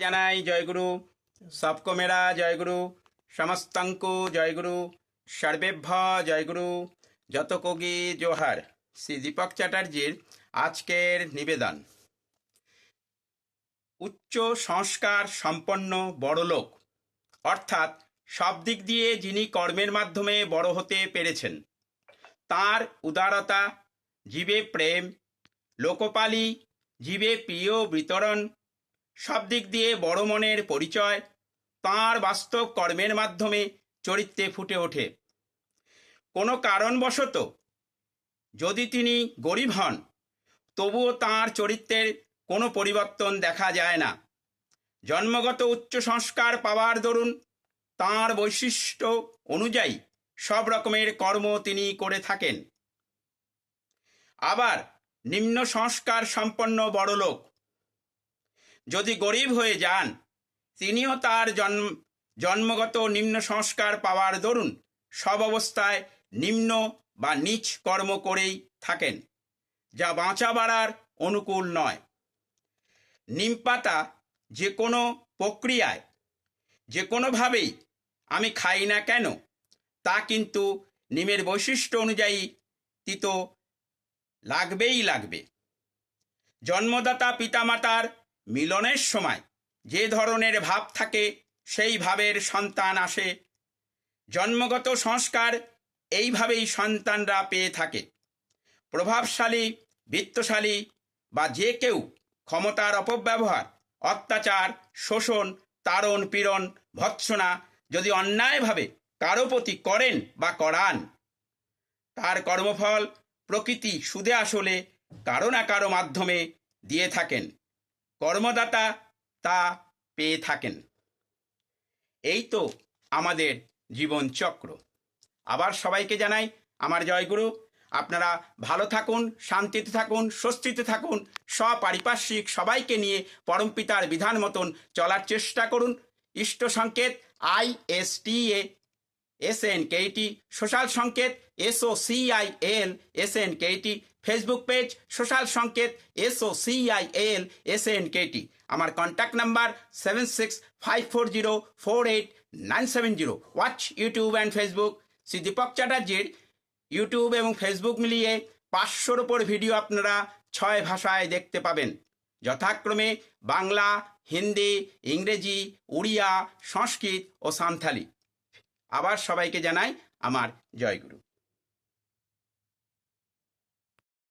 জানাই জয়গুরু। সবকো মেরা জয়গুরু, সমস্তঙ্কু জয়গুরু, সর্বেভ্য জয়গুরু, যত কোগি জোহার। শ্রী দীপক চ্যাটার্জির আজকের নিবেদন। উচ্চ সংস্কার সম্পন্ন বড়লোক, অর্থাৎ সব দিক দিয়ে যিনি কর্মের মাধ্যমে বড় হতে পেরেছেন, তাঁর উদারতা, জীবে প্রেম, লোকপালি, জীবে প্রিয় বিতরণ, সব দিক দিয়ে বড় মনের পরিচয় তাঁর বাস্তব কর্মের মাধ্যমে চরিত্রে ফুটে ওঠে। কোনো কারণবশত যদি তিনি গরিব হন, তবুও তাঁর চরিত্রের কোনো পরিবর্তন দেখা যায় না। জন্মগত উচ্চ সংস্কার পাওয়ার দরুন তাঁর বৈশিষ্ট্য অনুযায়ী সব রকমের কর্ম তিনি করে থাকেন। আবার নিম্ন সংস্কার সম্পন্ন বড়লোক যদি গরিব হয়ে যান, তিনিও তার জন্মগত নিম্ন সংস্কার পাওয়ার দরুন সব অবস্থায় নিম্ন বা নীচ কর্ম করেই থাকেন, যা বাঁচা বাড়ার অনুকূল নয়। নিম পাতা যে কোনো প্রক্রিয়ায় যে কোনোভাবেই আমি খাই না কেন, তা কিন্তু নিমের বৈশিষ্ট্য অনুযায়ী তিতো লাগবেই লাগবে। জন্মদাতা পিতামাতার মিলনের সময় যে ধরনের ভাব থাকে, সেই ভাবের সন্তান আসে। জন্মগত সংস্কার এইভাবেই সন্তানরা পেয়ে থাকে। প্রভাবশালী, বিত্তশালী বা যে কেউ ক্ষমতার অপব্যবহার, অত্যাচার, শোষণ, তাড়ন, পীড়ন, ভৎসনা যদি অন্যায়ভাবে কারো প্রতি করেন বা করান, তার কর্মফল প্রকৃতি সুদে আসলে কারো না কারো মাধ্যমে দিয়ে থাকেন। কর্মদাতা তা পেয়ে থাকেন। এই তো আমাদের জীবন চক্র। আবার সবাইকে জানাই আমার জয়গুরু। আপনারা ভালো থাকুন, শান্তিতে থাকুন, স্বস্তিতে থাকুন। সপারিপার্শ্বিক সবাইকে নিয়ে পরমপিতার বিধান মতন চলার চেষ্টা করুন। ইষ্ট Sanket ISTA SNKT, social Sanket SOCIAL SNKT, Facebook page social Sanket SOCIAL SNKT। আমার contact number 7654048970। Watch YouTube and Facebook. Shri Dipak চ্যাটার্জির ইউটিউব এবং ফেসবুক মিলিয়ে 500-র ওপর ভিডিও আপনারা 6 ভাষায় দেখতে পাবেন, যথাক্রমে বাংলা, হিন্দি, ইংরেজি, উড়িয়া, সংস্কৃত ও সাঁওতালি। আবার সবাইকে জানাই আমার জয়গুরু।